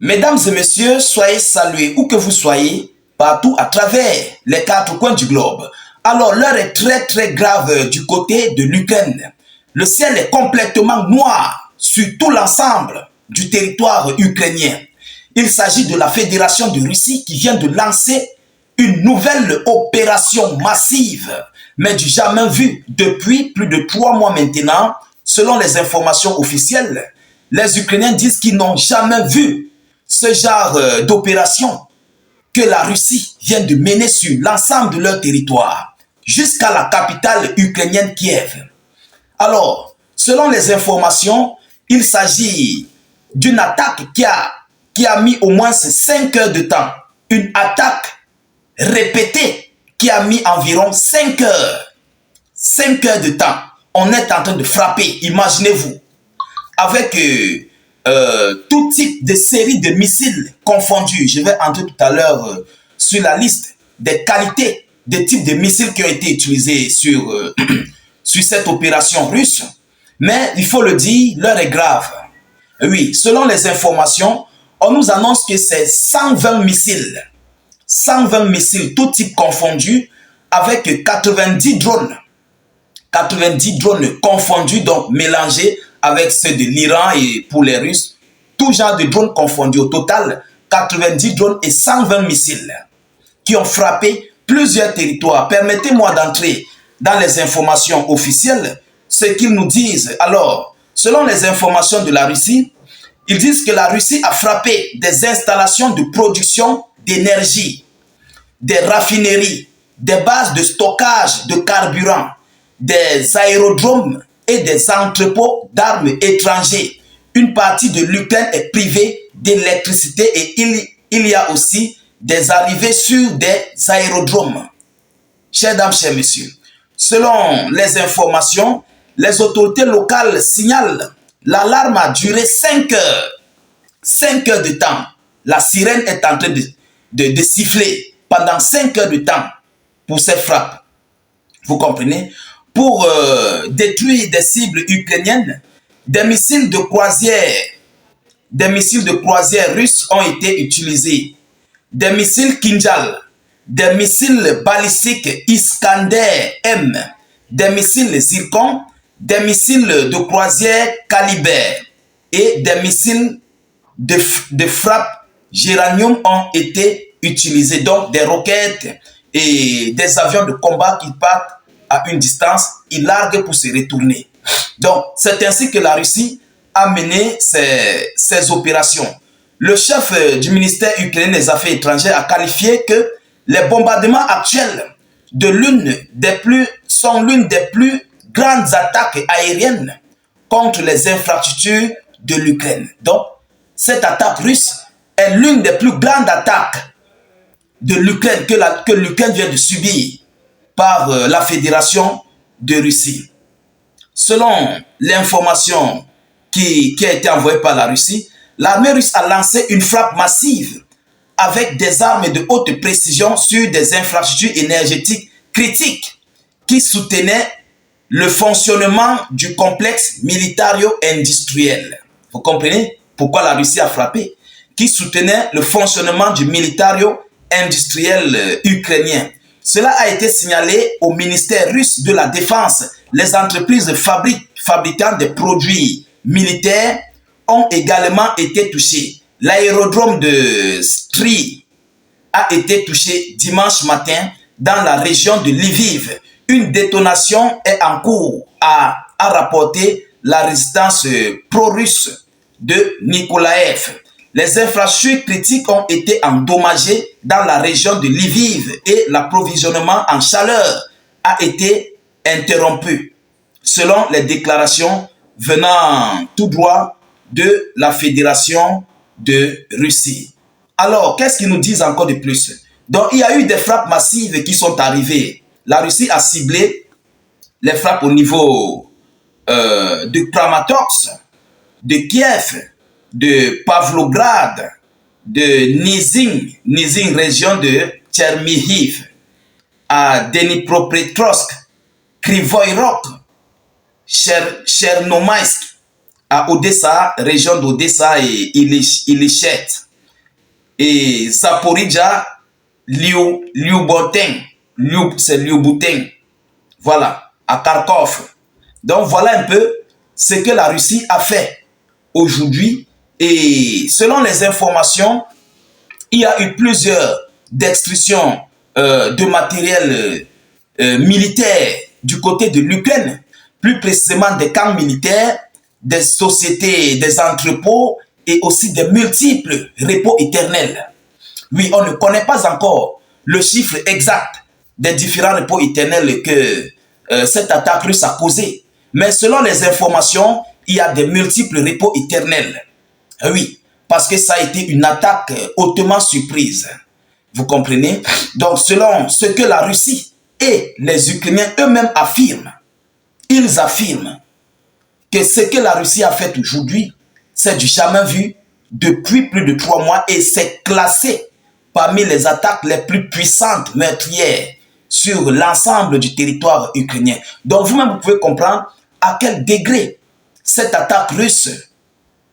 Mesdames et messieurs, soyez salués où que vous soyez, partout à travers les quatre coins du globe. Alors, l'heure est très grave du côté de l'Ukraine. Le ciel est complètement noir sur tout l'ensemble du territoire ukrainien. Il s'agit de la Fédération de Russie qui vient de lancer une nouvelle opération massive, mais du jamais vu depuis plus de 3 mois maintenant, selon les informations officielles. Les Ukrainiens disent qu'ils n'ont jamais vu ce genre d'opération que la Russie vient de mener sur l'ensemble de leur territoire, jusqu'à la capitale ukrainienne Kiev. Alors, selon les informations, il s'agit d'une attaque qui a mis au moins 5 heures de temps. Une attaque répétée qui a mis environ 5 heures. 5 heures de temps. On est en train de frapper, imaginez-vous, avec tout type de série de missiles confondus. Je vais entrer tout à l'heure sur la liste des qualités, des types de missiles qui ont été utilisés sur, sur cette opération russe. Mais il faut le dire, l'heure est grave. Oui, selon les informations, on nous annonce que c'est 120 missiles. 120 missiles, tout type confondus, avec 90 drones. 90 drones confondus, donc mélangés avec ceux de l'Iran et pour les Russes. Tout genre de drones confondus. Au total, 90 drones et 120 missiles qui ont frappé plusieurs territoires. Permettez-moi d'entrer dans les informations officielles, ce qu'ils nous disent. Alors, selon les informations de la Russie, ils disent que la Russie a frappé des installations de production d'énergie, des raffineries, des bases de stockage de carburant, des aérodromes et des entrepôts d'armes étrangers. Une partie de l'Ukraine est privée d'électricité et il y a aussi des arrivées sur des aérodromes. Chers dames, chers messieurs, selon les informations, les autorités locales signalent l'alarme a duré 5 heures. 5 heures de temps. La sirène est en train de siffler pendant 5 heures de temps pour ces frappes. Vous comprenez? Pour détruire des cibles ukrainiennes, des missiles de croisière russes ont été utilisés. Des missiles Kinjal, des missiles balistiques Iskander M, des missiles Zircon, des missiles de croisière Caliber et des missiles de frappe Géranium ont été utilisés. Donc des roquettes et des avions de combat qui partent à une distance, ils larguent pour se retourner. Donc c'est ainsi que la Russie a mené ces opérations. Le chef du ministère ukrainien des Affaires étrangères a qualifié que les bombardements actuels sont l'une des plus grandes attaques aériennes contre les infrastructures de l'Ukraine. Donc, cette attaque russe est l'une des plus grandes attaques de l'Ukraine que l'Ukraine vient de subir par la Fédération de Russie. Selon l'information qui a été envoyée par la Russie, l'armée russe a lancé une frappe massive avec des armes de haute précision sur des infrastructures énergétiques critiques qui soutenaient le fonctionnement du complexe militaro-industriel. Vous comprenez pourquoi la Russie a frappé? Qui soutenait le fonctionnement du militaro-industriel ukrainien. Cela a été signalé au ministère russe de la Défense. Les entreprises fabriquant des produits militaires ont également été touchées. L'aérodrome de Stry a été touché dimanche matin dans la région de Lviv. Une détonation est en cours, a rapporté la résistance pro-russe de Nikolaev. Les infrastructures critiques ont été endommagées dans la région de Lviv et l'approvisionnement en chaleur a été interrompu, selon les déclarations venant tout droit de la Fédération de Russie. Alors, qu'est-ce qu'ils nous disent encore de plus? Donc, il y a eu des frappes massives qui sont arrivées. La Russie a ciblé les frappes au niveau de Kramatorsk, de Kiev, de Pavlograd, de Nizhyn, région de Tchernihiv, à Dnipropetrovsk, Krivoy Rog, Chernomysk, à Odessa, région d'Odessa et Ilichet. et Zaporizhzhia, c'est Lyuboten, voilà, à Kharkov. Donc voilà un peu ce que la Russie a fait aujourd'hui. Et selon les informations, il y a eu plusieurs destructions de matériel militaire du côté de l'Ukraine, plus précisément des camps militaires, des sociétés, des entrepôts et aussi des multiples repos éternels. Oui, on ne connaît pas encore le chiffre exact des différents repos éternels que cette attaque russe a causé. Mais selon les informations, il y a des multiples repos éternels. Oui, parce que ça a été une attaque hautement surprise. Vous comprenez? Donc, selon ce que la Russie et les Ukrainiens eux-mêmes affirment, ils affirment que ce que la Russie a fait aujourd'hui, c'est du jamais vu depuis plus de 3 mois et c'est classé parmi les attaques les plus puissantes meurtrières sur l'ensemble du territoire ukrainien. Donc, vous-même, vous pouvez comprendre à quel degré cette attaque russe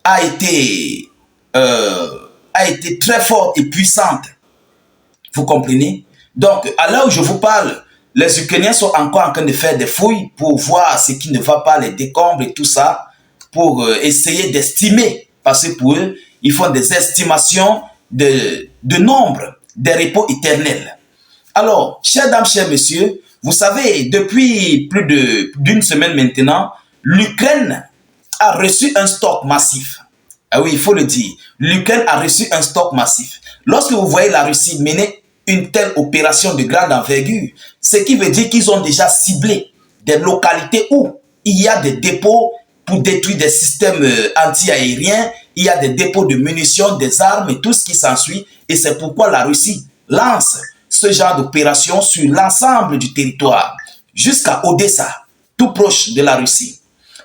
a été très forte et puissante. Vous comprenez? Donc, à l'heure où je vous parle, les Ukrainiens sont encore en train de faire des fouilles pour voir ce qui ne va pas, les décombres et tout ça, pour essayer d'estimer. Parce que pour eux, ils font des estimations de nombre des repos éternels. Alors, chers dames, chers messieurs, vous savez, depuis plus d'une semaine maintenant, l'Ukraine a reçu un stock massif. Ah oui, il faut le dire. L'Ukraine a reçu un stock massif. Lorsque vous voyez la Russie mener une telle opération de grande envergure, ce qui veut dire qu'ils ont déjà ciblé des localités où il y a des dépôts pour détruire des systèmes anti-aériens, il y a des dépôts de munitions, des armes et tout ce qui s'ensuit. Et c'est pourquoi la Russie lance ce genre d'opération sur l'ensemble du territoire, jusqu'à Odessa, tout proche de la Russie.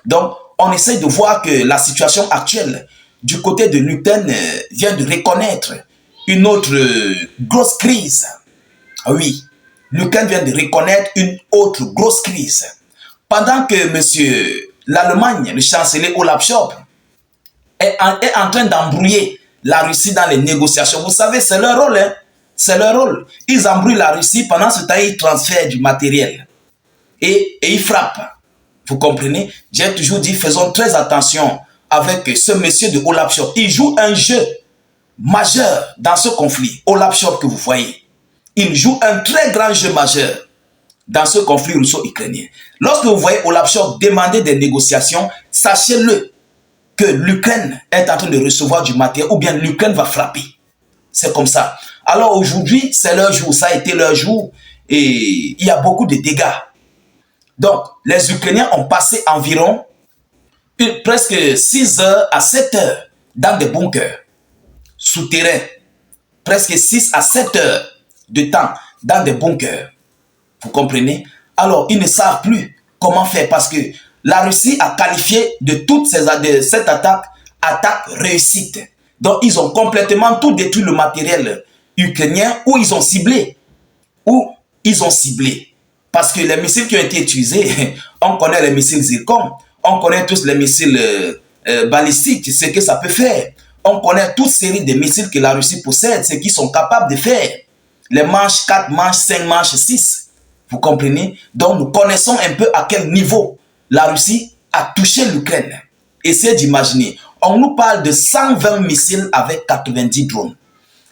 Donc, on essaie de voir que la situation actuelle du côté de l'Ukraine vient de reconnaître une autre grosse crise. Oui, l'Ukraine vient de reconnaître une autre grosse crise. Pendant que l'Allemagne, le chancelier Olaf Scholz, est en train d'embrouiller la Russie dans les négociations. Vous savez, c'est leur rôle. Hein? C'est leur rôle. Ils embrouillent la Russie, pendant ce temps, ils transfèrent du matériel. Et ils frappent. Vous comprenez? J'ai toujours dit, faisons très attention avec ce monsieur de Olaf Scholz. Il joue un jeu majeur dans ce conflit. Olaf Scholz que vous voyez. Il joue un très grand jeu majeur dans ce conflit russo-ukrainien. Lorsque vous voyez Olaf Scholz demander des négociations, sachez-le que l'Ukraine est en train de recevoir du matériel ou bien l'Ukraine va frapper. C'est comme ça. Alors aujourd'hui, c'est leur jour. Ça a été leur jour et il y a beaucoup de dégâts. Donc, les Ukrainiens ont passé environ presque 6 heures à 7 heures dans des bunkers souterrains. Presque 6 à 7 heures de temps dans des bunkers. Vous comprenez? Alors, ils ne savent plus comment faire parce que la Russie a qualifié de toute cette attaque réussite. Donc, ils ont complètement tout détruit le matériel ukrainien où ils ont ciblé. Parce que les missiles qui ont été utilisés, on connaît les missiles Zircon, on connaît tous les missiles balistiques, ce que ça peut faire. On connaît toute série de missiles que la Russie possède, ce qu'ils sont capables de faire. Les manches 4, manches 5, manches 6. Vous comprenez? Donc nous connaissons un peu à quel niveau la Russie a touché l'Ukraine. Essayez d'imaginer. On nous parle de 120 missiles avec 90 drones.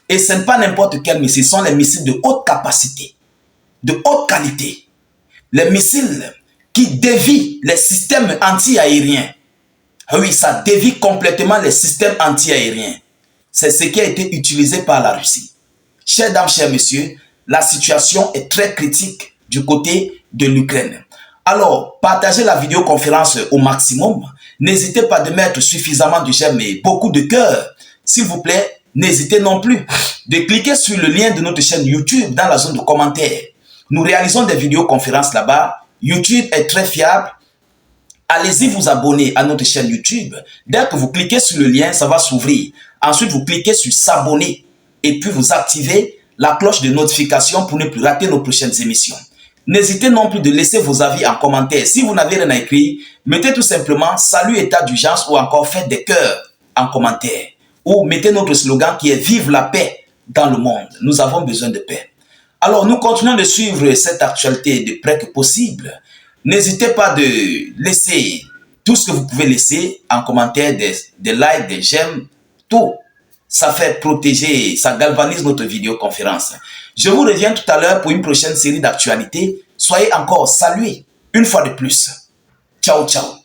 Et ce n'est pas n'importe quel missile, ce sont les missiles de haute capacité, de haute qualité. Les missiles qui dévient les systèmes anti-aériens. Oui, ça dévie complètement les systèmes anti-aériens. C'est ce qui a été utilisé par la Russie. Chers dames, chers messieurs, la situation est très critique du côté de l'Ukraine. Alors, partagez la vidéoconférence au maximum. N'hésitez pas de mettre suffisamment de j'aime et beaucoup de cœur. S'il vous plaît, n'hésitez non plus de cliquer sur le lien de notre chaîne YouTube dans la zone de commentaires. Nous réalisons des vidéoconférences là-bas. YouTube est très fiable. Allez-y vous abonner à notre chaîne YouTube. Dès que vous cliquez sur le lien, ça va s'ouvrir. Ensuite, vous cliquez sur s'abonner et puis vous activez la cloche de notification pour ne plus rater nos prochaines émissions. N'hésitez non plus de laisser vos avis en commentaire. Si vous n'avez rien à écrire, mettez tout simplement salut état d'urgence ou encore faites des cœurs en commentaire. Ou mettez notre slogan qui est vive la paix dans le monde. Nous avons besoin de paix. Alors, nous continuons de suivre cette actualité de près que possible. N'hésitez pas de laisser tout ce que vous pouvez laisser en commentaire, des likes, des j'aime, tout. Ça fait protéger, ça galvanise notre vidéoconférence. Je vous reviens tout à l'heure pour une prochaine série d'actualités. Soyez encore salués une fois de plus. Ciao, ciao.